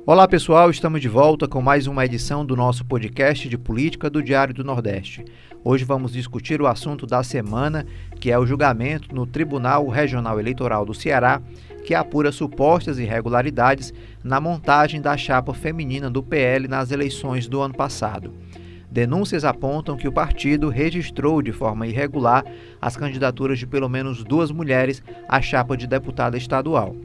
Olá pessoal, estamos de volta com mais uma edição do nosso podcast de política do Diário do Nordeste. Hoje vamos discutir o assunto da semana, que é o julgamento no Tribunal Regional Eleitoral do Ceará, que apura supostas irregularidades na montagem da chapa feminina do PL nas eleições do ano passado. Denúncias apontam que o partido registrou de forma irregular as candidaturas de pelo menos 2 mulheres à chapa de deputada estadual.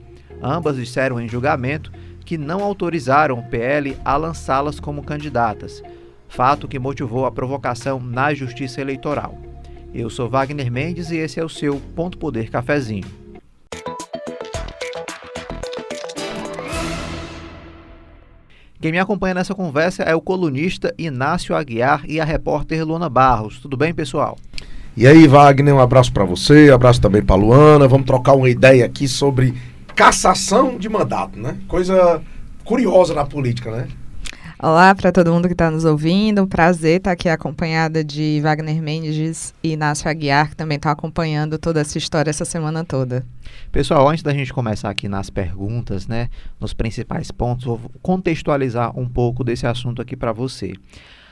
Ambas disseram em julgamento que não autorizaram o PL a lançá-las como candidatas, fato que motivou a provocação na Justiça Eleitoral. Eu sou Wagner Mendes e esse é o seu Ponto Poder Cafezinho. Quem me acompanha nessa conversa é o colunista Inácio Aguiar e a repórter Luana Barros. Tudo bem, pessoal? E aí, Wagner, um abraço para você, abraço também para Luana. Vamos trocar uma ideia aqui sobre cassação de mandato, né? Coisa curiosa na política, né? Olá para todo mundo que está nos ouvindo. Prazer estar aqui acompanhada de Wagner Mendes e Inácio Aguiar, que também estão acompanhando toda essa história essa semana toda. Pessoal, antes da gente começar aqui nas perguntas, né, nos principais pontos, vou contextualizar um pouco desse assunto aqui para você.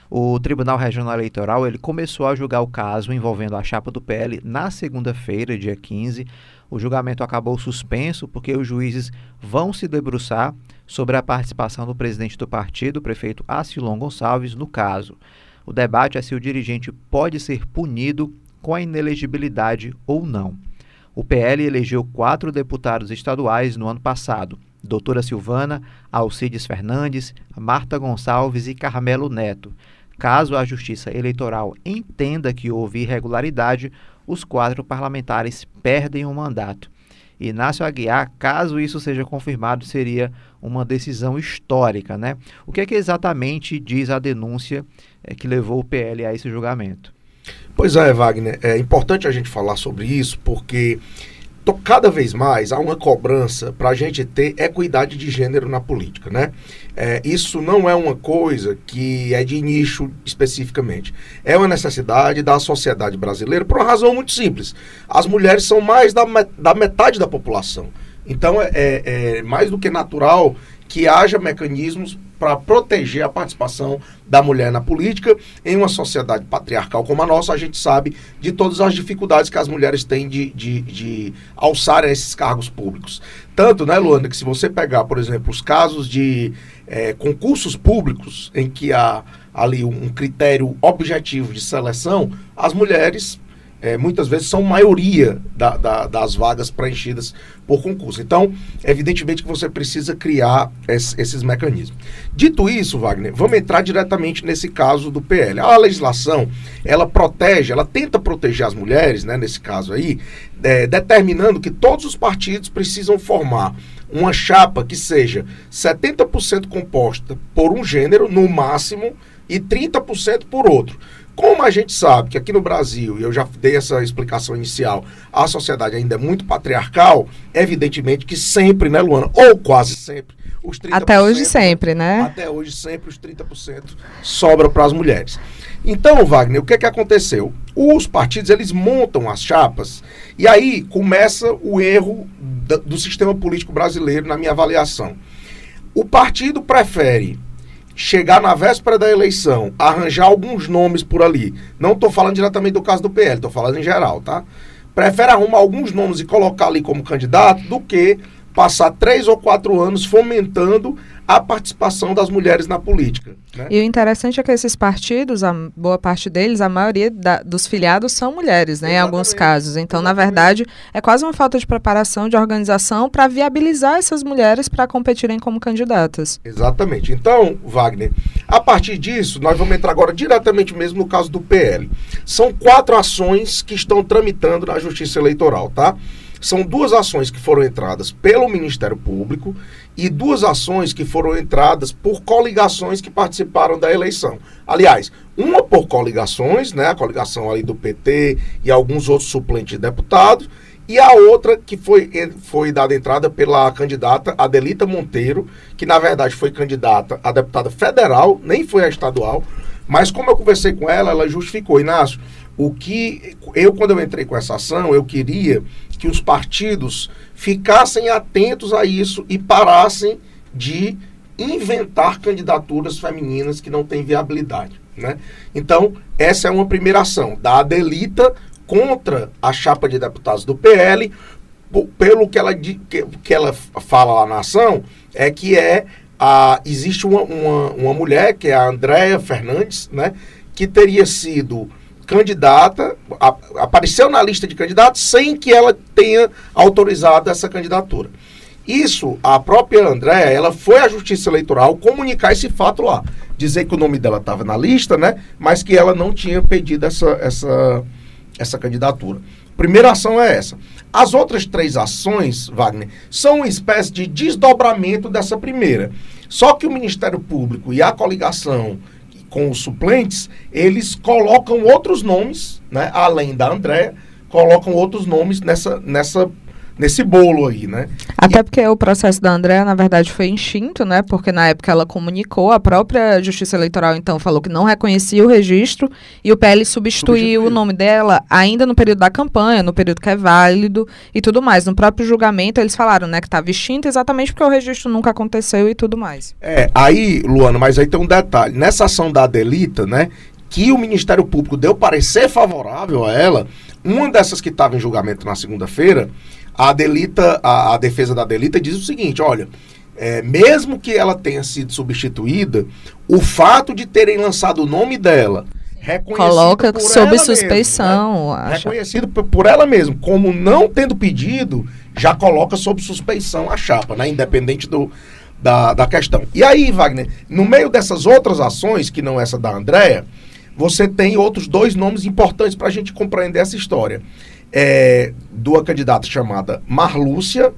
O Tribunal Regional Eleitoral ele começou a julgar o caso envolvendo a chapa do PL na segunda-feira, dia 15. O julgamento acabou suspenso porque os juízes vão se debruçar sobre a participação do presidente do partido, o prefeito Acilon Gonçalves, no caso. O debate é se o dirigente pode ser punido com a inelegibilidade ou não. O PL elegeu 4 deputados estaduais no ano passado: Doutora Silvana, Alcides Fernandes, Marta Gonçalves e Carmelo Neto. Caso a Justiça Eleitoral entenda que houve irregularidade, os 4 parlamentares perdem o mandato. Inácio Aguiar, caso isso seja confirmado, seria uma decisão histórica, né? O que é que exatamente diz a denúncia que levou o PL a esse julgamento? Pois é, Wagner, é importante a gente falar sobre isso porque cada vez mais há uma cobrança para a gente ter equidade de gênero na política, né? Isso não é uma coisa que é de nicho especificamente. É uma necessidade da sociedade brasileira por uma razão muito simples. As mulheres são mais da metade da população. Então é mais do que natural que haja mecanismos para proteger a participação da mulher na política. Em uma sociedade patriarcal como a nossa, a gente sabe de todas as dificuldades que as mulheres têm de alçarem esses cargos públicos. Tanto, né, Luana, que se você pegar, por exemplo, os casos de concursos públicos em que há ali um critério objetivo de seleção, as mulheres muitas vezes são maioria das vagas preenchidas por concurso. Então, evidentemente que você precisa criar esses mecanismos. Dito isso, Wagner, vamos entrar diretamente nesse caso do PL. A legislação, ela tenta proteger as mulheres, né, nesse caso aí, determinando que todos os partidos precisam formar uma chapa que seja 70% composta por um gênero, no máximo, e 30% por outro. Como a gente sabe que aqui no Brasil, e eu já dei essa explicação inicial, a sociedade ainda é muito patriarcal, evidentemente que sempre, né, Luana, ou quase sempre, os 30%... Até hoje sempre, né? Até hoje sempre os 30% sobra para as mulheres. Então, Wagner, o que aconteceu? Os partidos, eles montam as chapas, e aí começa o erro do sistema político brasileiro, na minha avaliação. O partido prefere chegar na véspera da eleição, arranjar alguns nomes por ali. Não estou falando diretamente do caso do PL, estou falando em geral, tá? Prefere arrumar alguns nomes e colocar ali como candidato do que passar 3 ou 4 anos fomentando a participação das mulheres na política, né? E o interessante é que esses partidos, a boa parte deles, a maioria dos filiados são mulheres, né, em alguns casos. Então, na verdade, é quase uma falta de preparação, de organização para viabilizar essas mulheres para competirem como candidatas. Exatamente. Então, Wagner, a partir disso, nós vamos entrar agora diretamente mesmo no caso do PL. São 4 ações que estão tramitando na Justiça Eleitoral, tá? São 2 ações que foram entradas pelo Ministério Público e 2 ações que foram entradas por coligações que participaram da eleição. Aliás, uma por coligações, né, a coligação ali do PT e alguns outros suplentes de deputados, e a outra que foi dada entrada pela candidata Adelita Monteiro, que na verdade foi candidata a deputada federal, nem foi a estadual, mas como eu conversei com ela, ela justificou, Inácio, quando eu entrei com essa ação, eu queria que os partidos ficassem atentos a isso e parassem de inventar candidaturas femininas que não têm viabilidade, né? Então, essa é uma primeira ação da Adelita contra a chapa de deputados do PL, pelo que ela fala lá na ação, é que existe uma mulher, que é a Andréa Fernandes, né, que teria sido candidata, apareceu na lista de candidatos sem que ela tenha autorizado essa candidatura. Isso, a própria Andréa, ela foi à Justiça Eleitoral comunicar esse fato lá, dizer que o nome dela estava na lista, né, mas que ela não tinha pedido essa candidatura. Primeira ação é essa. As outras 3 ações, Wagner, são uma espécie de desdobramento dessa primeira. Só que o Ministério Público e a coligação com os suplentes, eles colocam outros nomes, né, além da Andréa, colocam outros nomes nesse bolo aí, né? Até porque o processo da Andréa, na verdade, foi extinto, né? Porque na época ela comunicou, a própria Justiça Eleitoral, então, falou que não reconhecia o registro e o PL substituiu o nome dela ainda no período da campanha, no período que é válido e tudo mais. No próprio julgamento, eles falaram, né, que estava extinto exatamente porque o registro nunca aconteceu e tudo mais. Aí, Luana, mas aí tem um detalhe. Nessa ação da Adelita, né, que o Ministério Público deu parecer favorável a ela, uma dessas que estava em julgamento na segunda-feira, a defesa da Adelita diz o seguinte, olha, mesmo que ela tenha sido substituída, o fato de terem lançado o nome dela, coloca sob suspeição, mesmo, né? Reconhecido por ela mesma, como não tendo pedido, já coloca sob suspeição a chapa, né? Independente da questão. E aí, Wagner, no meio dessas outras ações, que não essa da Andréa, você tem outros 2 nomes importantes para a gente compreender essa história. De uma candidata chamada Marlúcia,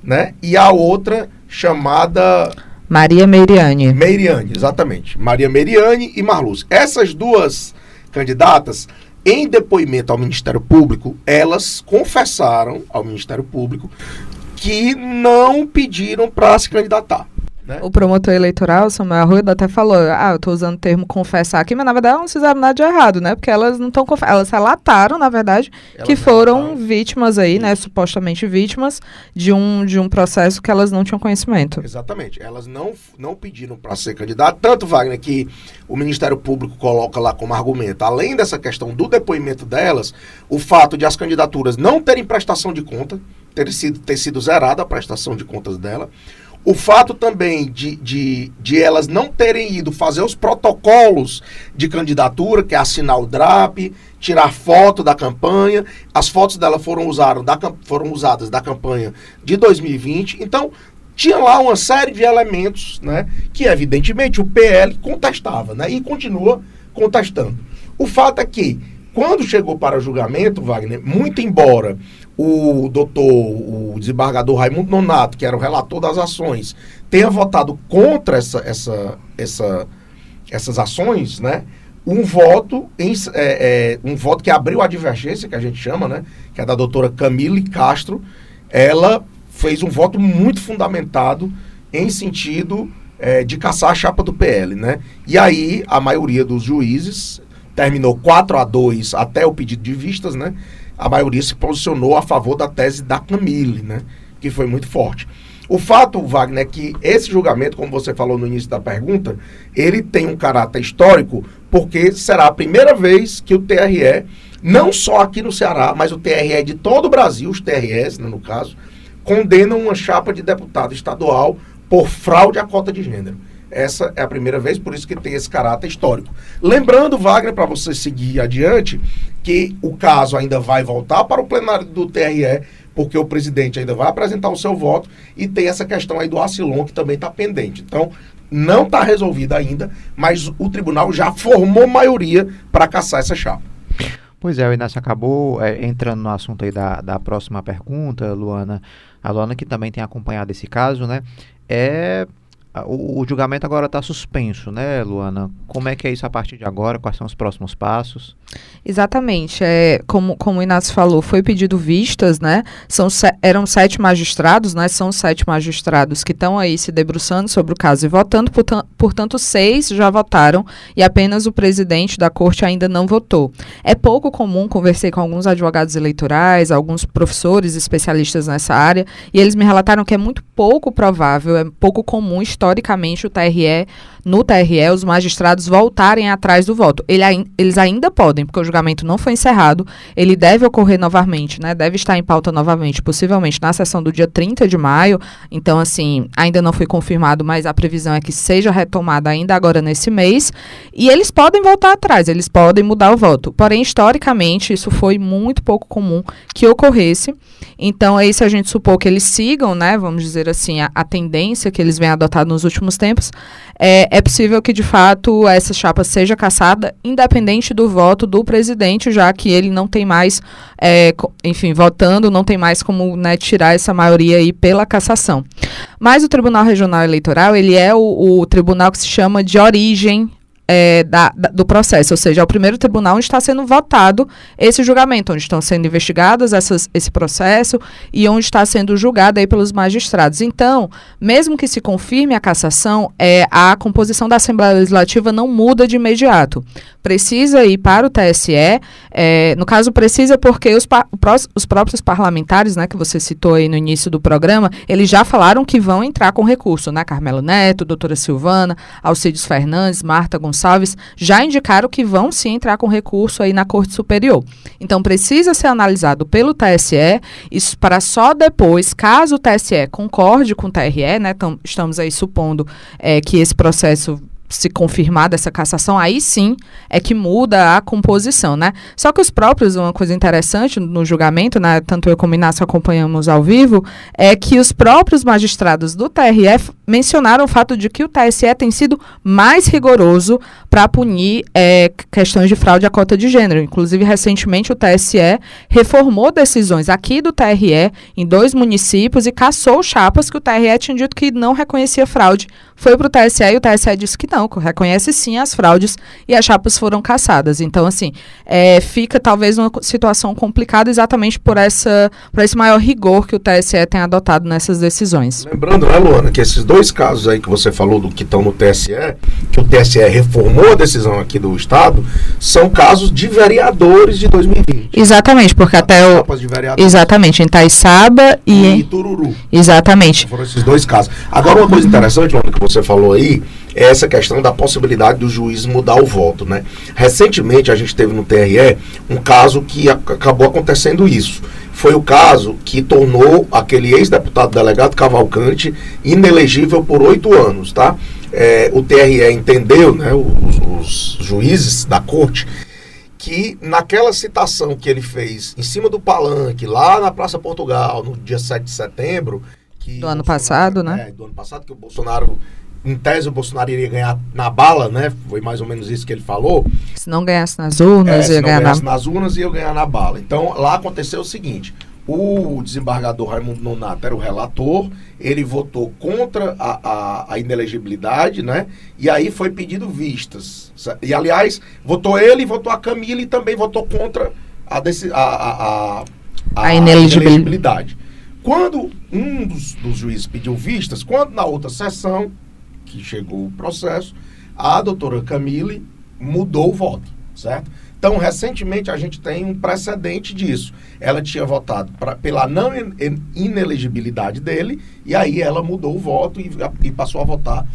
né? E a outra chamada... Maria Meiriane. Meiriane, exatamente. Maria Meiriane e Marlúcia. Essas 2 candidatas, em depoimento ao Ministério Público, elas confessaram ao Ministério Público que não pediram para se candidatar. Né? O promotor eleitoral, Samuel Arruda, até falou, eu estou usando o termo confessar aqui, mas na verdade elas não fizeram nada de errado, né? Porque elas não estão elas relataram, na verdade, que foram vítimas aí, né? Supostamente vítimas de um processo que elas não tinham conhecimento. Exatamente. Elas não pediram para ser candidato, tanto, Wagner, que o Ministério Público coloca lá como argumento, além dessa questão do depoimento delas, o fato de as candidaturas não terem prestação de conta, ter sido zerada a prestação de contas dela, o fato também de elas não terem ido fazer os protocolos de candidatura, que é assinar o DRAP, tirar foto da campanha. As fotos dela foram usadas da campanha de 2020. Então, tinha lá uma série de elementos, né, que, evidentemente, o PL contestava, né, e continua contestando. O fato é que, quando chegou para julgamento, Wagner, muito embora o desembargador Raimundo Nonato, que era o relator das ações, tenha votado contra essas ações, né, um voto que abriu a divergência, que a gente chama, né, que é da doutora Camille Castro, ela fez um voto muito fundamentado em sentido de cassar a chapa do PL, né? E aí a maioria dos juízes terminou 4-2 até o pedido de vistas, né? A maioria se posicionou a favor da tese da Camille, né? Que foi muito forte. O fato, Wagner, é que esse julgamento, como você falou no início da pergunta, ele tem um caráter histórico, porque será a primeira vez que o TRE, não só aqui no Ceará, mas o TRE de todo o Brasil, os TREs, né, no caso, condenam uma chapa de deputado estadual por fraude à cota de gênero. Essa é a primeira vez, por isso que tem esse caráter histórico. Lembrando, Wagner, para você seguir adiante, que o caso ainda vai voltar para o plenário do TRE, porque o presidente ainda vai apresentar o seu voto, e tem essa questão aí do Acilon, que também está pendente. Então, não está resolvida ainda, mas o tribunal já formou maioria para cassar essa chapa. Pois é, o Inácio acabou entrando no assunto aí da próxima pergunta, Luana. A Luana, que também tem acompanhado esse caso, né? O julgamento agora está suspenso, né, Luana? Como é que é isso a partir de agora? Quais são os próximos passos? Exatamente. Como o Inácio falou, foi pedido vistas, né? Eram 7 magistrados, né? São 7 magistrados que estão aí se debruçando sobre o caso e votando, portanto, 6 já votaram e apenas o presidente da corte ainda não votou. É pouco comum, conversei com alguns advogados eleitorais, alguns professores especialistas nessa área, e eles me relataram que é muito pouco provável, é pouco comum historicamente historicamente, no TRE, os magistrados voltarem atrás do voto. Eles ainda podem, porque o julgamento não foi encerrado, ele deve ocorrer novamente, né? Deve estar em pauta novamente, possivelmente na sessão do dia 30 de maio. Então, assim, ainda não foi confirmado, mas a previsão é que seja retomada ainda agora nesse mês. E eles podem voltar atrás, eles podem mudar o voto. Porém, historicamente, isso foi muito pouco comum que ocorresse. Então, aí, se a gente supor que eles sigam, né, vamos dizer assim, a tendência que eles vêm adotando nos últimos tempos, é possível que, de fato, essa chapa seja cassada, independente do voto do presidente, já que ele não tem mais, votando, não tem mais como, né, tirar essa maioria aí pela cassação. Mas o Tribunal Regional Eleitoral, ele é o tribunal que se chama de origem do processo, ou seja, é o primeiro tribunal onde está sendo votado esse julgamento, onde estão sendo investigadas esse processo e onde está sendo julgado aí pelos magistrados. Então, mesmo que se confirme a cassação, a composição da Assembleia Legislativa não muda de imediato. Precisa ir para o TSE, no caso precisa porque os próprios parlamentares, né, que você citou aí no início do programa, eles já falaram que vão entrar com recurso, né, Carmelo Neto, doutora Silvana, Alcides Fernandes, Marta Gonçalves, já indicaram que vão sim entrar com recurso aí na Corte Superior. Então, precisa ser analisado pelo TSE, isso para só depois, caso o TSE concorde com o TRE, né, estamos aí supondo que esse processo se confirmar dessa cassação, aí sim é que muda a composição, né? Só que uma coisa interessante no julgamento, né, tanto eu como o Inácio acompanhamos ao vivo, é que os próprios magistrados do TRE mencionaram o fato de que o TSE tem sido mais rigoroso para punir questões de fraude à cota de gênero. Inclusive, recentemente, o TSE reformou decisões aqui do TRE em 2 municípios e cassou chapas que o TRE tinha dito que não reconhecia fraude. Foi para o TSE e o TSE disse que não, reconhece sim as fraudes e as chapas foram cassadas. Então, assim, fica talvez uma situação complicada exatamente por esse maior rigor que o TSE tem adotado nessas decisões. Lembrando, né, Luana, que esses 2 casos aí que você falou do que estão no TSE, que o TSE reformou a decisão aqui do Estado, são casos de vereadores de 2020. Exatamente, porque exatamente, em Itaiçaba e Tururu. Exatamente. Foram esses 2 casos. Agora, uma coisa interessante, Luana, que você falou aí, é essa questão da possibilidade do juiz mudar o voto, né? Recentemente, a gente teve no TRE um caso que acabou acontecendo isso. Foi o caso que tornou aquele ex-deputado delegado Cavalcante inelegível por 8 anos, tá? O TRE entendeu, né, os juízes da corte, que naquela citação que ele fez em cima do palanque, lá na Praça Portugal, no dia 7 de setembro... do ano passado, né? Do ano passado, que o Bolsonaro... Em tese, o Bolsonaro iria ganhar na bala, né? Foi mais ou menos isso que ele falou. Se não ganhasse nas urnas, ia ganhar nas urnas, ia ganhar na bala. Então, lá aconteceu o seguinte: o desembargador Raimundo Nonato era o relator, ele votou contra a inelegibilidade, né? E aí foi pedido vistas. E, aliás, votou ele, votou a Camila e também votou contra a inelegibilidade. Quando um dos juízes pediu vistas, quando na outra sessão que chegou o processo, a doutora Camille mudou o voto, certo? Então, recentemente, a gente tem um precedente disso. Ela tinha votado pela não inelegibilidade dele, e aí ela mudou o voto e passou a votar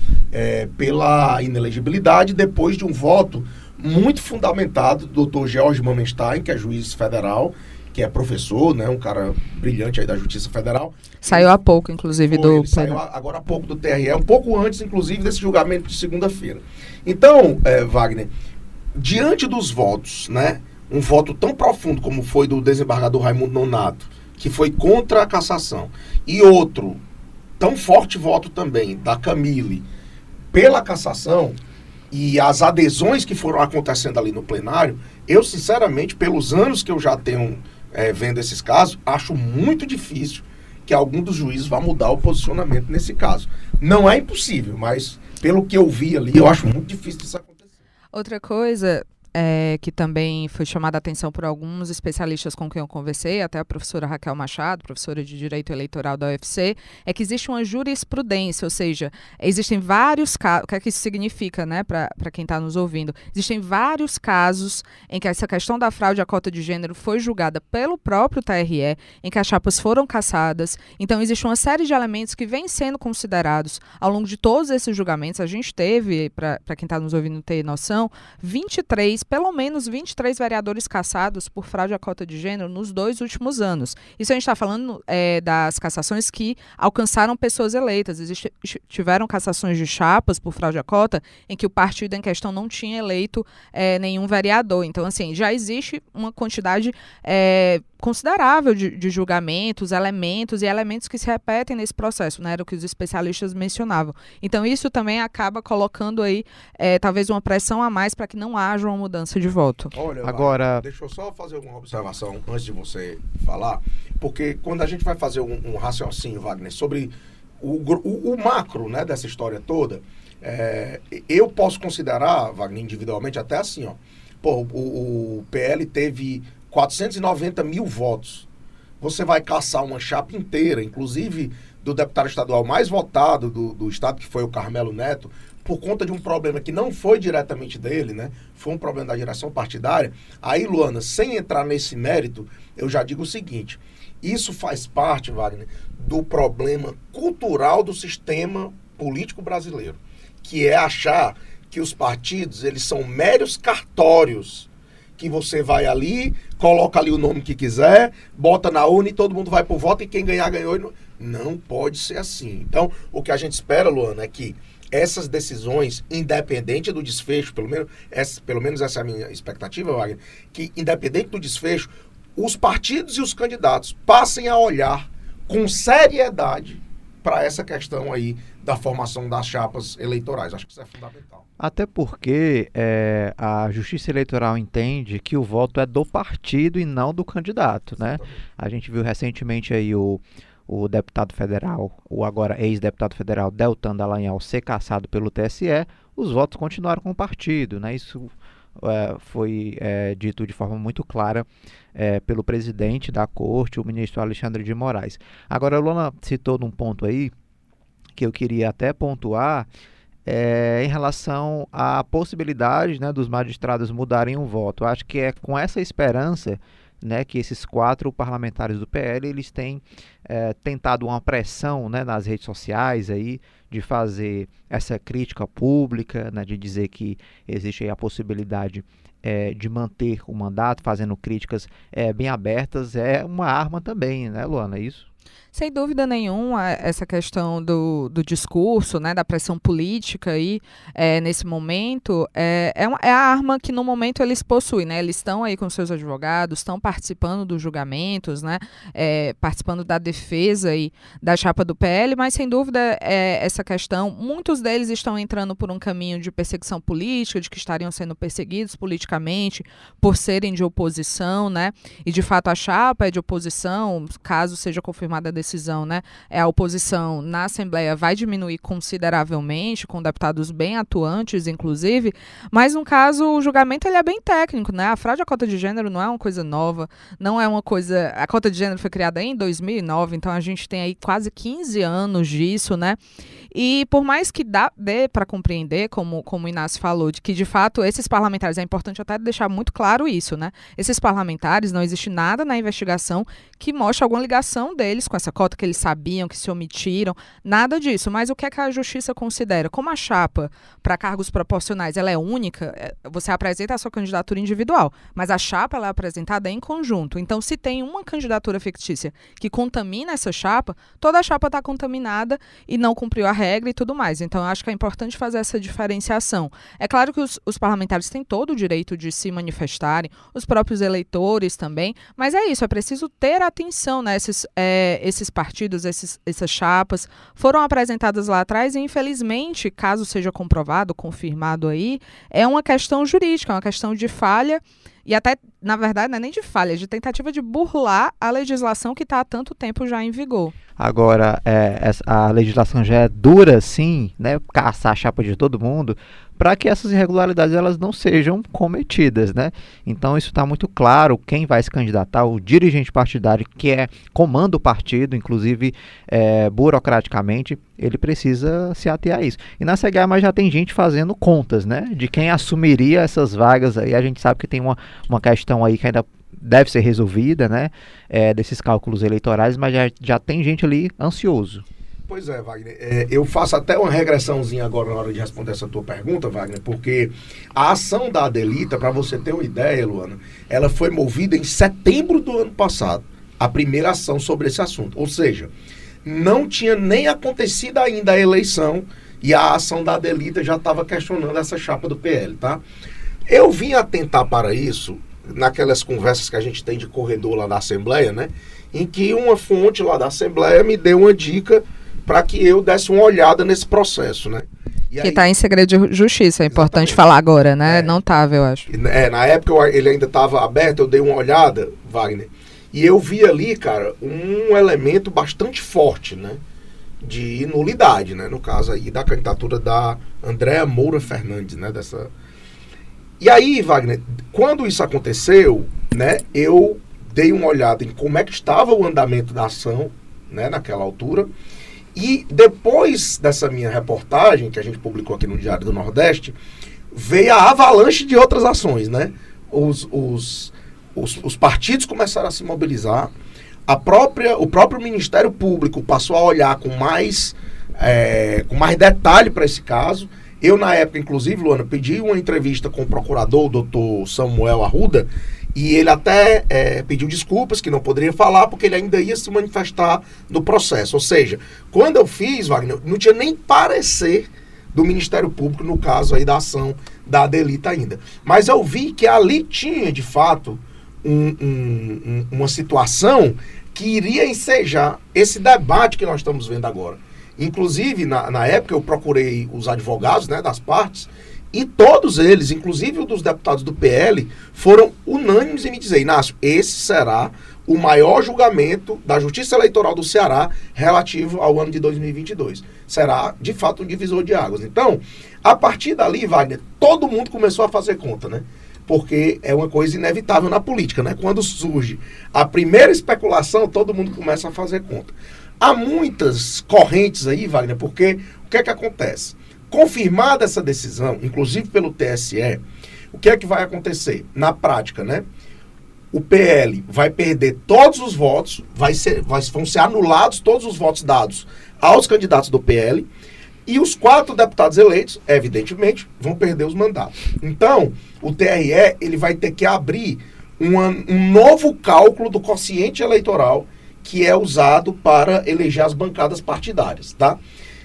pela inelegibilidade, depois de um voto muito fundamentado do doutor George Momenstein, que é juiz federal, que é professor, né, um cara brilhante aí da Justiça Federal. Saiu há pouco, inclusive, ele saiu agora há pouco do TRE, um pouco antes, inclusive, desse julgamento de segunda-feira. Então, Wagner, diante dos votos, né, um voto tão profundo como foi do desembargador Raimundo Nonato, que foi contra a cassação, e outro tão forte voto também da Camille pela cassação, e as adesões que foram acontecendo ali no plenário, eu, sinceramente, pelos anos que eu já tenho vendo esses casos, acho muito difícil que algum dos juízes vá mudar o posicionamento nesse caso. Não é impossível, mas pelo que eu vi ali, eu acho muito difícil isso acontecer. Outra coisa, que também foi chamada a atenção por alguns especialistas com quem eu conversei, até a professora Raquel Machado, professora de Direito Eleitoral da UFC, é que existe uma jurisprudência, ou seja, existem vários casos, o que é que isso significa, né, para quem está nos ouvindo? Existem vários casos em que essa questão da fraude à cota de gênero foi julgada pelo próprio TRE, em que as chapas foram cassadas. Então, existe uma série de elementos que vêm sendo considerados ao longo de todos esses julgamentos. A gente teve, para quem está nos ouvindo ter noção, pelo menos 23 vereadores cassados por fraude à cota de gênero nos 2 últimos anos. Isso a gente está falando das cassações que alcançaram pessoas eleitas. Tiveram cassações de chapas por fraude à cota em que o partido em questão não tinha eleito nenhum vereador. Então, assim, já existe uma quantidade considerável de julgamentos, elementos que se repetem nesse processo, né? Era o que os especialistas mencionavam. Então, isso também acaba colocando aí, talvez, uma pressão a mais para que não haja uma mudança de voto. Olha, agora, deixa eu só fazer uma observação antes de você falar, porque quando a gente vai fazer um raciocínio, Wagner, sobre o macro, né, dessa história toda, eu posso considerar, Wagner, individualmente, até assim, ó, o PL teve 490 mil votos. Você vai caçar uma chapa inteira, inclusive do deputado estadual mais votado do estado, que foi o Carmelo Neto, por conta de um problema que não foi diretamente dele, né? Foi um problema da direção partidária. Aí, Luana, sem entrar nesse mérito, eu já digo o seguinte: isso faz parte, Wagner, do problema cultural do sistema político brasileiro, que é achar que os partidos, eles são meros cartórios, que você vai ali, coloca ali o nome que quiser, bota na urna e todo mundo vai pro voto e quem ganhar, ganhou. Não pode ser assim. Então, o que a gente espera, Luana, é que essas decisões, independente do desfecho, pelo menos essa é a minha expectativa, Wagner, que independente do desfecho, os partidos e os candidatos passem a olhar com seriedade para essa questão aí da formação das chapas eleitorais. Acho que isso é fundamental. Até porque a Justiça Eleitoral entende que o voto é do partido e não do candidato, né? A gente viu recentemente aí o deputado federal, o agora ex-deputado federal Deltan Dallagnol ser cassado pelo TSE, os votos continuaram com o partido, né? Isso foi dito de forma muito clara pelo presidente da corte, o ministro Alexandre de Moraes. Agora, a Luana citou num ponto aí que eu queria até pontuar, em relação à possibilidade, né, dos magistrados mudarem o voto. Acho que é com essa esperança, né, que esses 4 parlamentares do PL eles têm tentado uma pressão, né, nas redes sociais aí, de fazer essa crítica pública, né, de dizer que existe aí a possibilidade de manter o mandato, fazendo críticas bem abertas. É uma arma também, né, Luana? É isso? Sem dúvida nenhuma, essa questão do discurso, né, da pressão política aí, nesse momento, é a arma que no momento eles possuem, né? Eles estão aí com seus advogados, estão participando dos julgamentos, né, participando da defesa aí da chapa do PL, mas sem dúvida essa questão, muitos deles estão entrando por um caminho de perseguição política, de que estariam sendo perseguidos politicamente por serem de oposição, né? E de fato a chapa é de oposição, caso seja confirmada a decisão, né, a oposição na Assembleia vai diminuir consideravelmente, com deputados bem atuantes, inclusive, mas no caso o julgamento ele é bem técnico, né? A fraude à cota de gênero não é uma coisa nova, não é uma coisa... A cota de gênero foi criada em 2009, então a gente tem aí quase 15 anos disso, né? E por mais que dê para compreender, como o Inácio falou, de que de fato esses parlamentares, é importante até deixar muito claro isso, né? Esses parlamentares, não existe nada na investigação que mostre alguma ligação deles com essa cota, que eles sabiam, que se omitiram, nada disso. Mas o que é que a Justiça considera? Como a chapa para cargos proporcionais ela é única, você apresenta a sua candidatura individual, mas a chapa ela é apresentada em conjunto. Então, se tem uma candidatura fictícia que contamina essa chapa, toda a chapa está contaminada e não cumpriu a regra e tudo mais. Então, eu acho que é importante fazer essa diferenciação. É claro que os parlamentares têm todo o direito de se manifestarem, os próprios eleitores também, mas é isso, é preciso ter atenção, né? Esses partidos, essas chapas foram apresentadas lá atrás e, infelizmente, caso seja comprovado, confirmado aí, é uma questão jurídica, é uma questão de falha E até, na verdade, não é nem de falha, é de tentativa de burlar a legislação que está há tanto tempo já em vigor. Agora, a legislação já é dura, sim, né, caçar a chapa de todo mundo, para que essas irregularidades elas não sejam cometidas, né? Então isso está muito claro, quem vai se candidatar, o dirigente partidário que comanda o partido, inclusive burocraticamente, ele precisa se ater a isso. E na Segama já tem gente fazendo contas, né, de quem assumiria essas vagas aí. A gente sabe que tem uma questão aí que ainda deve ser resolvida, né, desses cálculos eleitorais, mas já tem gente ali ansioso. Pois é, Wagner. Eu faço até uma regressãozinha agora na hora de responder essa tua pergunta, Wagner, porque a ação da Adelita, para você ter uma ideia, Luana, ela foi movida em setembro do ano passado, a primeira ação sobre esse assunto. Ou seja, não tinha nem acontecido ainda a eleição e a ação da Adelita já estava questionando essa chapa do PL, tá? Eu vim atentar para isso naquelas conversas que a gente tem de corredor lá da Assembleia, né? Em que uma fonte lá da Assembleia me deu uma dica para que eu desse uma olhada nesse processo, né? E que está em segredo de justiça, é importante exatamente falar agora, né? Não estava, eu acho. Na época ele ainda estava aberto, eu dei uma olhada, Wagner, e eu vi ali, cara, um elemento bastante forte, né? De nulidade, né? No caso aí da candidatura da Andréa Moura Fernandes, né? E aí, Wagner, quando isso aconteceu, né? Eu dei uma olhada em como é que estava o andamento da ação, né? Naquela altura. E depois dessa minha reportagem, que a gente publicou aqui no Diário do Nordeste, veio a avalanche de outras ações, né? Os partidos começaram a se mobilizar, o próprio Ministério Público passou a olhar com mais detalhe para esse caso. Eu, na época, inclusive, Luana, pedi uma entrevista com o procurador, o doutor Samuel Arruda, e ele até pediu desculpas, que não poderia falar, porque ele ainda ia se manifestar no processo. Ou seja, quando eu fiz, Wagner, não tinha nem parecer do Ministério Público, no caso aí da ação da Adelita ainda. Mas eu vi que ali tinha, de fato, uma situação que iria ensejar esse debate que nós estamos vendo agora. Inclusive, na época, eu procurei os advogados, né, das partes, e todos eles, inclusive o dos deputados do PL, foram unânimes em me dizer: Inácio, esse será o maior julgamento da Justiça Eleitoral do Ceará relativo ao ano de 2022. Será, de fato, um divisor de águas. Então, a partir dali, Wagner, todo mundo começou a fazer conta, né? Porque é uma coisa inevitável na política, né? Quando surge a primeira especulação, todo mundo começa a fazer conta. Há muitas correntes aí, Wagner, porque o que é que acontece? Confirmada essa decisão, inclusive pelo TSE, o que é que vai acontecer? Na prática, né? O PL vai perder todos os votos, vão ser anulados todos os votos dados aos candidatos do PL, e os 4 deputados eleitos, evidentemente, vão perder os mandatos. Então, o TRE ele vai ter que abrir um novo cálculo do quociente eleitoral que é usado para eleger as bancadas partidárias, tá?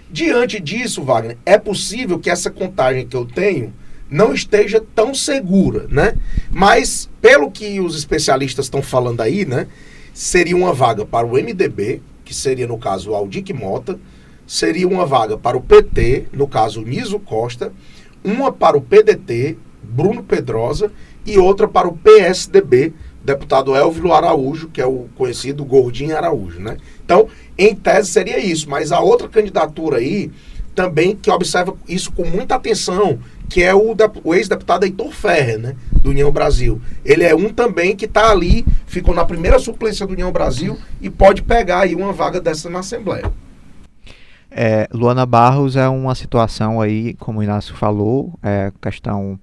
Diante disso, Wagner, é possível que essa contagem que eu tenho não esteja tão segura, né? Mas, pelo que os especialistas estão falando aí, né? Seria uma vaga para o MDB, que seria, no caso, o Aldic Mota, seria uma vaga para o PT, no caso, o Niso Costa, uma para o PDT, Bruno Pedrosa, e outra para o PSDB, deputado Elvio Araújo, que é o conhecido Gordinho Araújo, né? Então, em tese seria isso, mas a outra candidatura aí, também, que observa isso com muita atenção, que é o ex-deputado Heitor Ferrer, né? Do União Brasil. Ele é um também que está ali, ficou na primeira suplência do União Brasil e pode pegar aí uma vaga dessa na Assembleia. Luana Barros é uma situação aí, como o Inácio falou, questão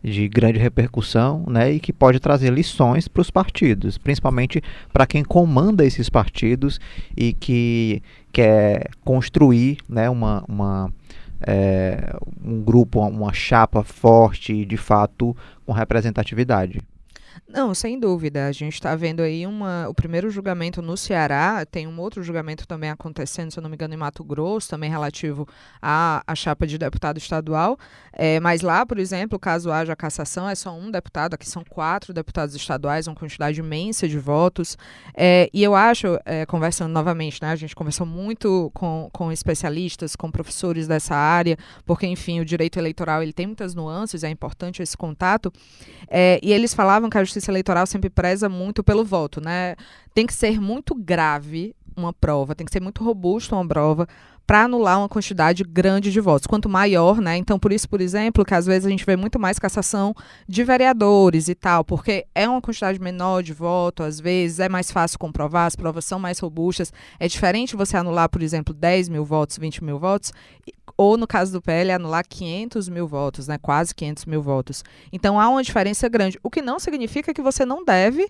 de grande repercussão, né, e que pode trazer lições para os partidos, principalmente para quem comanda esses partidos e que quer construir, né, um grupo, uma chapa forte, de fato, com representatividade. Não, sem dúvida. A gente está vendo aí o primeiro julgamento no Ceará, tem um outro julgamento também acontecendo, se eu não me engano, em Mato Grosso, também relativo à chapa de deputado estadual. Mas lá, por exemplo, caso haja cassação, é só um deputado, aqui são 4 deputados estaduais, uma quantidade imensa de votos. E eu acho, conversando novamente, né, a gente conversou muito com especialistas, com professores dessa área, porque, enfim, o direito eleitoral ele tem muitas nuances, é importante esse contato. E eles falavam que a justiça eleitoral sempre preza muito pelo voto, né? Tem que ser muito grave uma prova, tem que ser muito robusta uma prova para anular uma quantidade grande de votos. Quanto maior, né? Então, por isso, por exemplo, que às vezes a gente vê muito mais cassação de vereadores e tal, porque é uma quantidade menor de voto, às vezes é mais fácil comprovar, as provas são mais robustas. É diferente você anular, por exemplo, 10 mil votos, 20 mil votos, ou no caso do PL, anular 500 mil votos, né? Quase 500 mil votos. Então, há uma diferença grande, o que não significa que você não deve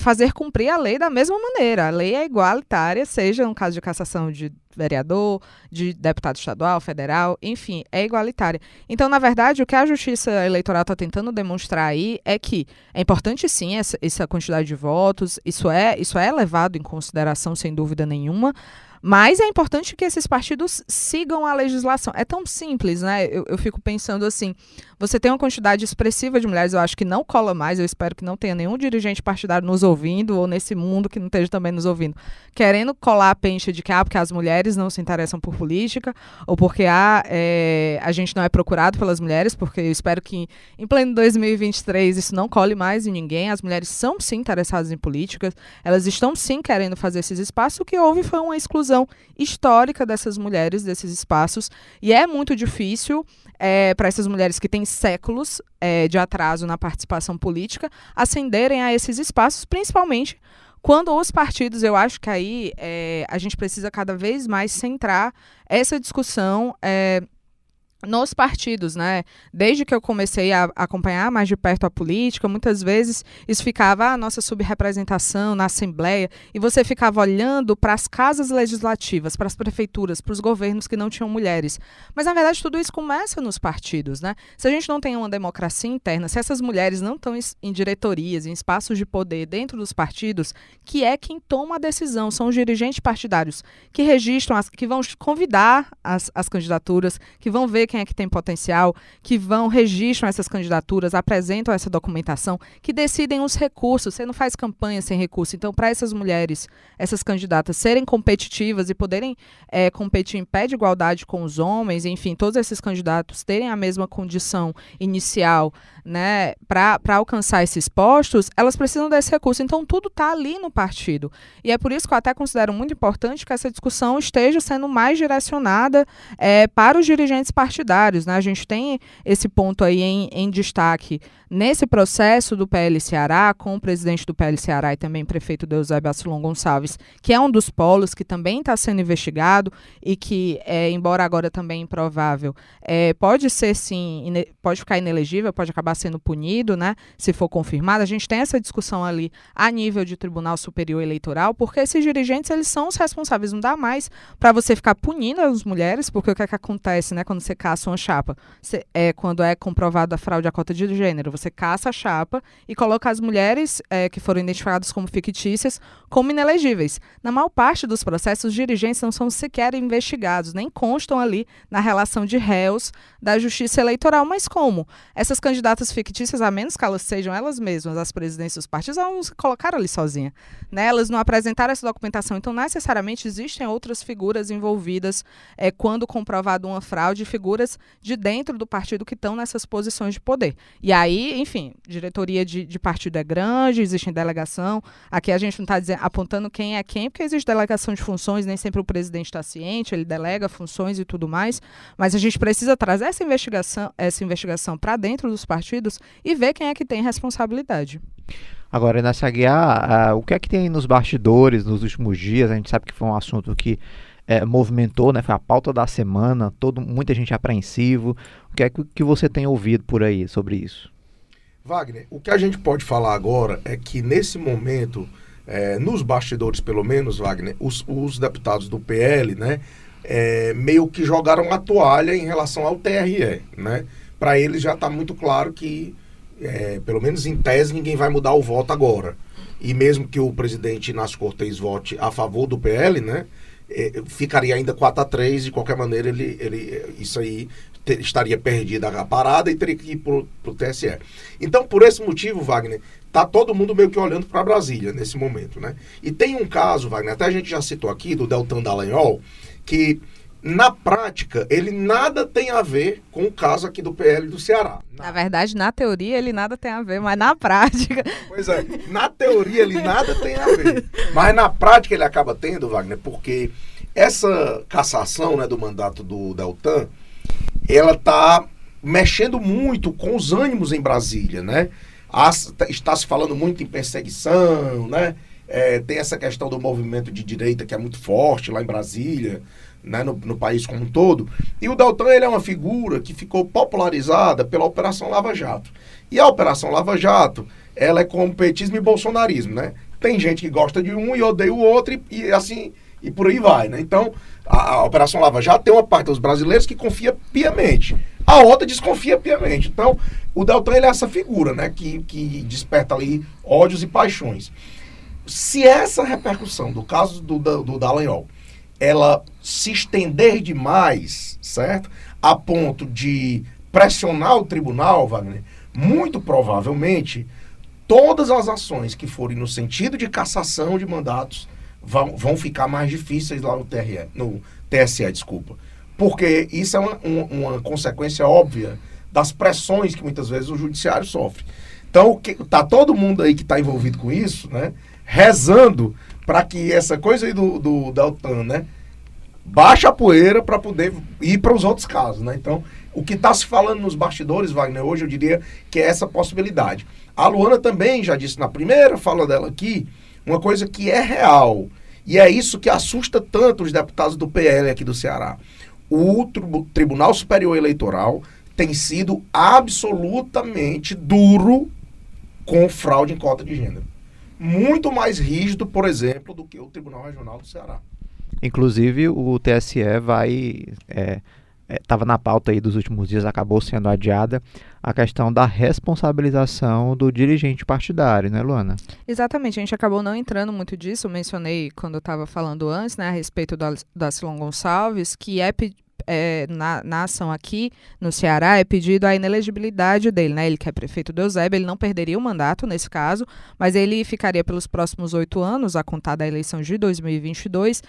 fazer cumprir a lei da mesma maneira. A lei é igualitária, seja no caso de cassação de vereador, de deputado estadual, federal, enfim, é igualitária. Então, na verdade, o que a Justiça Eleitoral está tentando demonstrar aí é que é importante, sim, essa quantidade de votos, isso é levado em consideração, sem dúvida nenhuma, mas é importante que esses partidos sigam a legislação. É tão simples, né? Eu fico pensando assim, você tem uma quantidade expressiva de mulheres, eu acho que não cola mais, eu espero que não tenha nenhum dirigente partidário nos ouvindo, ou nesse mundo que não esteja também nos ouvindo, querendo colar a pencha de que, porque as mulheres não se interessam por política, ou porque a gente não é procurado pelas mulheres, porque eu espero que em pleno 2023 isso não cole mais em ninguém. As mulheres são sim interessadas em política, elas estão sim querendo fazer esses espaços. O que houve foi uma exclusão histórica dessas mulheres, desses espaços, e é muito difícil para essas mulheres que têm séculos de atraso na participação política ascenderem a esses espaços, principalmente quando os partidos, eu acho que aí a gente precisa cada vez mais centrar essa discussão nos partidos, né? Desde que eu comecei a acompanhar mais de perto a política, muitas vezes isso ficava a nossa subrepresentação na Assembleia, e você ficava olhando para as casas legislativas, para as prefeituras, para os governos que não tinham mulheres. Mas, na verdade, tudo isso começa nos partidos, né? Se a gente não tem uma democracia interna, se essas mulheres não estão em diretorias, em espaços de poder dentro dos partidos, que é quem toma a decisão, são os dirigentes partidários que registram, que vão convidar as candidaturas, que vão ver quem é que tem potencial, que registram essas candidaturas, apresentam essa documentação, que decidem os recursos. Você não faz campanha sem recurso. Então, para essas mulheres, essas candidatas serem competitivas e poderem competir em pé de igualdade com os homens, enfim, todos esses candidatos terem a mesma condição inicial, né, para alcançar esses postos, elas precisam desse recurso. Então, tudo está ali no partido. E é por isso que eu até considero muito importante que essa discussão esteja sendo mais direcionada para os dirigentes partidários. Né? A gente tem esse ponto aí em destaque nesse processo do PL Ceará, com o presidente do PL Ceará e também prefeito Eusébio Assilon Gonçalves, que é um dos polos que também está sendo investigado e que, embora agora também improvável, pode ser sim, pode ficar inelegível, pode acabar sendo punido, né, se for confirmado. A gente tem essa discussão ali a nível de Tribunal Superior Eleitoral, porque esses dirigentes, eles são os responsáveis. Não dá mais para você ficar punindo as mulheres, porque o que é que acontece, né, quando você caça uma chapa? Quando é comprovada a fraude à cota de gênero, você caça a chapa e coloca as mulheres que foram identificadas como fictícias como inelegíveis. Na maior parte dos processos, os dirigentes não são sequer investigados, nem constam ali na relação de réus da Justiça Eleitoral. Mas como? Essas candidatas fictícias, a menos que elas sejam elas mesmas as presidentes dos partidos, elas não se colocaram ali sozinhas, né? Elas não apresentaram essa documentação. Então, necessariamente, existem outras figuras envolvidas quando comprovado uma fraude, figuras de dentro do partido que estão nessas posições de poder. E aí, enfim, diretoria de partido é grande, existe delegação. Aqui a gente não está apontando quem é quem, porque existe delegação de funções, nem sempre o presidente está ciente, ele delega funções e tudo mais, mas a gente precisa trazer essa investigação para dentro dos partidos e ver quem é que tem responsabilidade. Agora, Inácia Aguiar, o que é que tem nos bastidores nos últimos dias? A gente sabe que foi um assunto que movimentou, né? Foi a pauta da semana, muita gente apreensivo. O que é que você tem ouvido por aí sobre isso? Wagner, o que a gente pode falar agora é que nesse momento, nos bastidores pelo menos, Wagner, os deputados do PL, né, meio que jogaram a toalha em relação ao TRE, né? Para eles já está muito claro que pelo menos em tese, ninguém vai mudar o voto agora. E mesmo que o presidente Inácio Cortez vote a favor do PL, né, ficaria ainda 4-3, de qualquer maneira isso aí estaria perdida a parada e teria que ir para o TSE. Então, por esse motivo, Wagner, tá todo mundo meio que olhando para Brasília nesse momento, né? E tem um caso, Wagner, até a gente já citou aqui, do Deltan Dallagnol, que na prática, ele nada tem a ver com o caso aqui do PL do Ceará. Na verdade, na teoria, ele nada tem a ver, mas na prática... Pois é, na teoria ele nada tem a ver. Mas na prática ele acaba tendo, Wagner, porque essa cassação, né, do mandato do Deltan, ela está mexendo muito com os ânimos em Brasília, né? Está se falando muito em perseguição, né? Tem essa questão do movimento de direita que é muito forte lá em Brasília, né, no país como um todo. E o Deltan, ele é uma figura que ficou popularizada pela Operação Lava Jato. E a Operação Lava Jato, ela é como petismo e bolsonarismo, né? Tem gente que gosta de um e odeia o outro e assim, e por aí vai, né? Então, a Operação Lava Jato tem uma parte dos brasileiros que confia piamente, a outra desconfia piamente. Então, o Deltan, ele é essa figura, né, que desperta ali ódios e paixões. Se essa repercussão do caso do Dallagnol, ela se estender demais, certo? A ponto de pressionar o tribunal, Wagner, muito provavelmente, todas as ações que forem no sentido de cassação de mandatos vão ficar mais difíceis lá no TSE, desculpa. Porque isso é uma consequência óbvia das pressões que muitas vezes o judiciário sofre. Então, tá todo mundo aí que está envolvido com isso, né, rezando para que essa coisa aí do Deltan, né, baixe a poeira para poder ir para os outros casos, né? Então, o que está se falando nos bastidores, Wagner, hoje eu diria que é essa possibilidade. A Luana também já disse na primeira fala dela aqui uma coisa que é real, e é isso que assusta tanto os deputados do PL aqui do Ceará. O Tribunal Superior Eleitoral tem sido absolutamente duro com fraude em cota de gênero. Muito mais rígido, por exemplo, do que o Tribunal Regional do Ceará. Inclusive, o TSE vai... estava na pauta aí dos últimos dias, acabou sendo adiada, a questão da responsabilização do dirigente partidário, né, Luana? Exatamente, a gente acabou não entrando muito disso, eu mencionei quando eu estava falando antes, né, a respeito do Acilon Gonçalves, que na ação aqui no Ceará é pedido a inelegibilidade dele, né? Ele que é prefeito do Eusébio, ele não perderia o mandato nesse caso, mas ele ficaria pelos próximos 8 anos, a contar da eleição de 2022,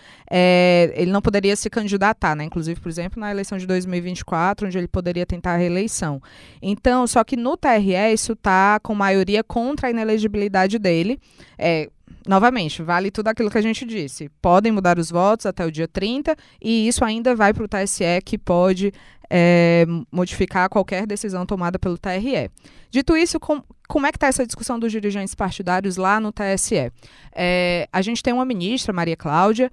ele não poderia se candidatar, né? Inclusive, por exemplo, na eleição de 2024, onde ele poderia tentar a reeleição. Então, só que no TRE isso está com maioria contra a inelegibilidade dele. Novamente, vale tudo aquilo que a gente disse. Podem mudar os votos até o dia 30 e isso ainda vai para o TSE, que pode modificar qualquer decisão tomada pelo TRE. Dito isso, como é que está essa discussão dos dirigentes partidários lá no TSE? A gente tem uma ministra, Maria Cláudia,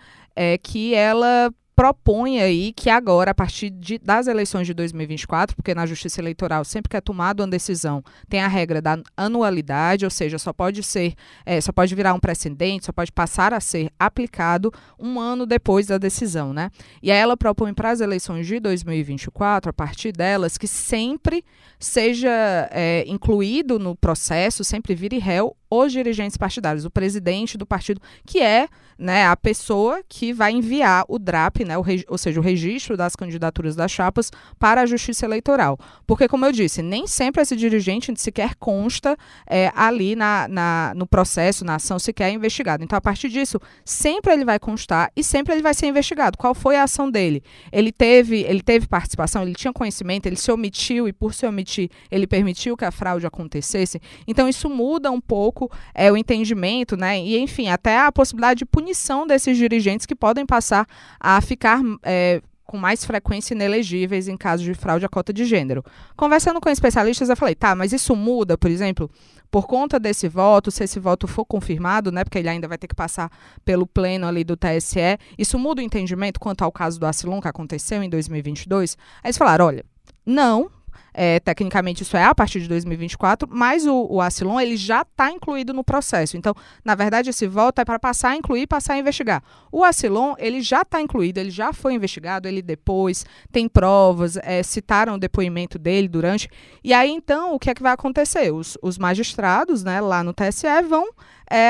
que ela propõe aí que agora, a partir das eleições de 2024, porque na Justiça Eleitoral, sempre que é tomada uma decisão, tem a regra da anualidade, ou seja, só pode virar um precedente, só pode passar a ser aplicado um ano depois da decisão, né? E aí ela propõe para as eleições de 2024, a partir delas, que sempre seja incluído no processo, sempre vire réu, os dirigentes partidários, o presidente do partido, que é, né, a pessoa que vai enviar o DRAP, né, ou seja, o registro das candidaturas das chapas para a Justiça Eleitoral. Porque, como eu disse, nem sempre esse dirigente sequer consta ali no processo, na ação, sequer é investigado. Então, a partir disso, sempre ele vai constar e sempre ele vai ser investigado. Qual foi a ação dele? Ele teve participação, ele tinha conhecimento, ele se omitiu e, por se omitir, ele permitiu que a fraude acontecesse. Então, isso muda um pouco o entendimento, né? E, enfim, até a possibilidade de punição desses dirigentes que podem passar a ficar com mais frequência inelegíveis em caso de fraude à cota de gênero. Conversando com especialistas, eu falei, mas isso muda, por exemplo, por conta desse voto, se esse voto for confirmado, né, porque ele ainda vai ter que passar pelo pleno ali do TSE, isso muda o entendimento quanto ao caso do Acilon que aconteceu em 2022? Aí eles falaram, olha, não, tecnicamente isso é a partir de 2024, mas o Acilon ele já está incluído no processo. Então, na verdade, esse voto é para passar a incluir, passar a investigar. O Acilon, ele já está incluído, ele já foi investigado, ele depois tem provas, citaram o depoimento dele durante. E aí, então, o que é que vai acontecer? Os magistrados, né, lá no TSE vão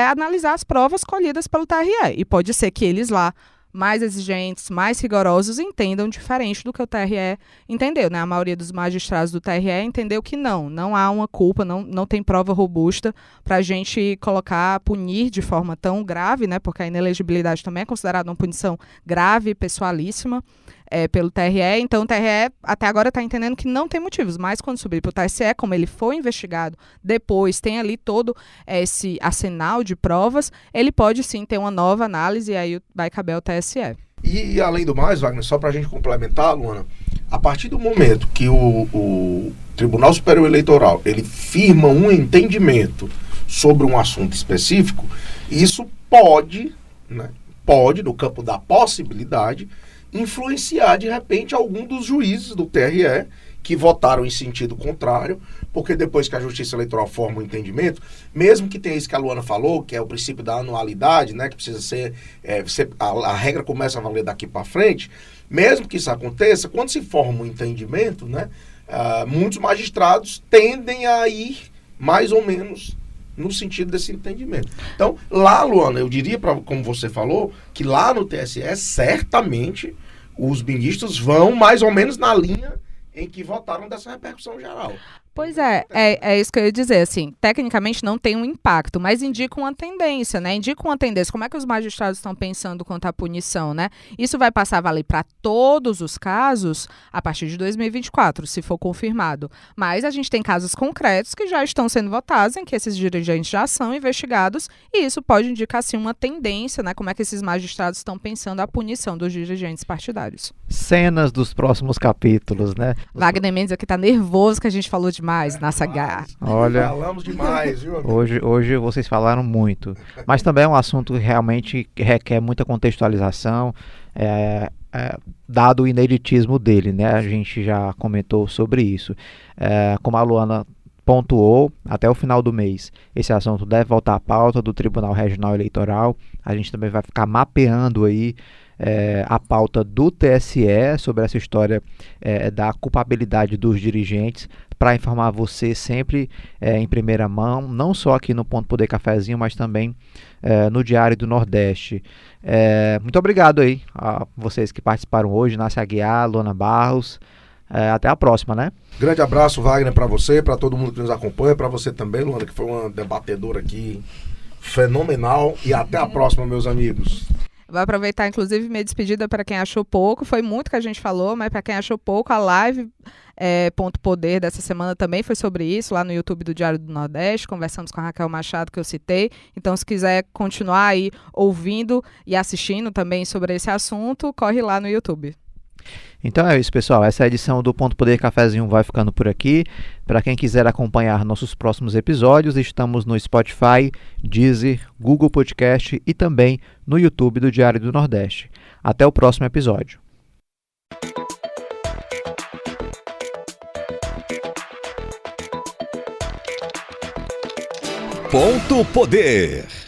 analisar as provas colhidas pelo TRE. E pode ser que eles lá, mais exigentes, mais rigorosos, entendam diferente do que o TRE entendeu, né? A maioria dos magistrados do TRE entendeu que não há uma culpa, não tem prova robusta para a gente punir de forma tão grave, né? Porque a inelegibilidade também é considerada uma punição grave, pessoalíssima, pelo TRE. Então, o TRE até agora está entendendo que não tem motivos, mas quando subir para o TSE, como ele foi investigado depois, tem ali todo esse arsenal de provas, ele pode sim ter uma nova análise e aí vai caber ao TSE. E além do mais, Wagner, só para a gente complementar, Luana, a partir do momento que o Tribunal Superior Eleitoral ele firma um entendimento sobre um assunto específico, isso pode, no campo da possibilidade, influenciar de repente algum dos juízes do TRE que votaram em sentido contrário, porque depois que a Justiça Eleitoral forma um entendimento, mesmo que tenha isso que a Luana falou, que é o princípio da anualidade, né, que precisa ser, a regra começa a valer daqui para frente, mesmo que isso aconteça, quando se forma um entendimento, né, muitos magistrados tendem a ir mais ou menos no sentido desse entendimento. Então, lá, Luana, eu diria, como você falou, que lá no TSE, certamente, os ministros vão mais ou menos na linha em que votaram dessa repercussão geral. Pois é isso que eu ia dizer, assim, tecnicamente não tem um impacto, mas indica uma tendência, né? Indica uma tendência. Como é que os magistrados estão pensando quanto à punição, né? Isso vai passar a valer para todos os casos a partir de 2024, se for confirmado. Mas a gente tem casos concretos que já estão sendo votados, em que esses dirigentes já são investigados, e isso pode indicar, sim, uma tendência, né? Como é que esses magistrados estão pensando a punição dos dirigentes partidários. Cenas dos próximos capítulos, né? Wagner Mendes aqui tá nervoso que a gente falou demais na Saga. Olha, falamos demais, viu? Hoje vocês falaram muito, mas também é um assunto que realmente requer muita contextualização, dado o ineditismo dele, né? A gente já comentou sobre isso. Como a Luana pontuou, até o final do mês, esse assunto deve voltar à pauta do Tribunal Regional Eleitoral. A gente também vai ficar mapeando aí a pauta do TSE sobre essa história da culpabilidade dos dirigentes, para informar você sempre em primeira mão, não só aqui no Ponto Poder Cafezinho, mas também no Diário do Nordeste. Muito obrigado aí a vocês que participaram hoje, Nácia Aguiar, Luana Barros. Até a próxima, né? Grande abraço, Wagner, para você, para todo mundo que nos acompanha, para você também, Luana, que foi uma debatedora aqui fenomenal. E até a próxima, meus amigos. Vou aproveitar, inclusive, minha despedida para quem achou pouco. Foi muito que a gente falou, mas para quem achou pouco, a live Ponto Poder dessa semana também foi sobre isso, lá no YouTube do Diário do Nordeste. Conversamos com a Raquel Machado, que eu citei. Então, se quiser continuar aí ouvindo e assistindo também sobre esse assunto, corre lá no YouTube. Então é isso, pessoal. Essa edição do Ponto Poder Cafezinho vai ficando por aqui. Para quem quiser acompanhar nossos próximos episódios, estamos no Spotify, Deezer, Google Podcast e também no YouTube do Diário do Nordeste. Até o próximo episódio. Ponto Poder.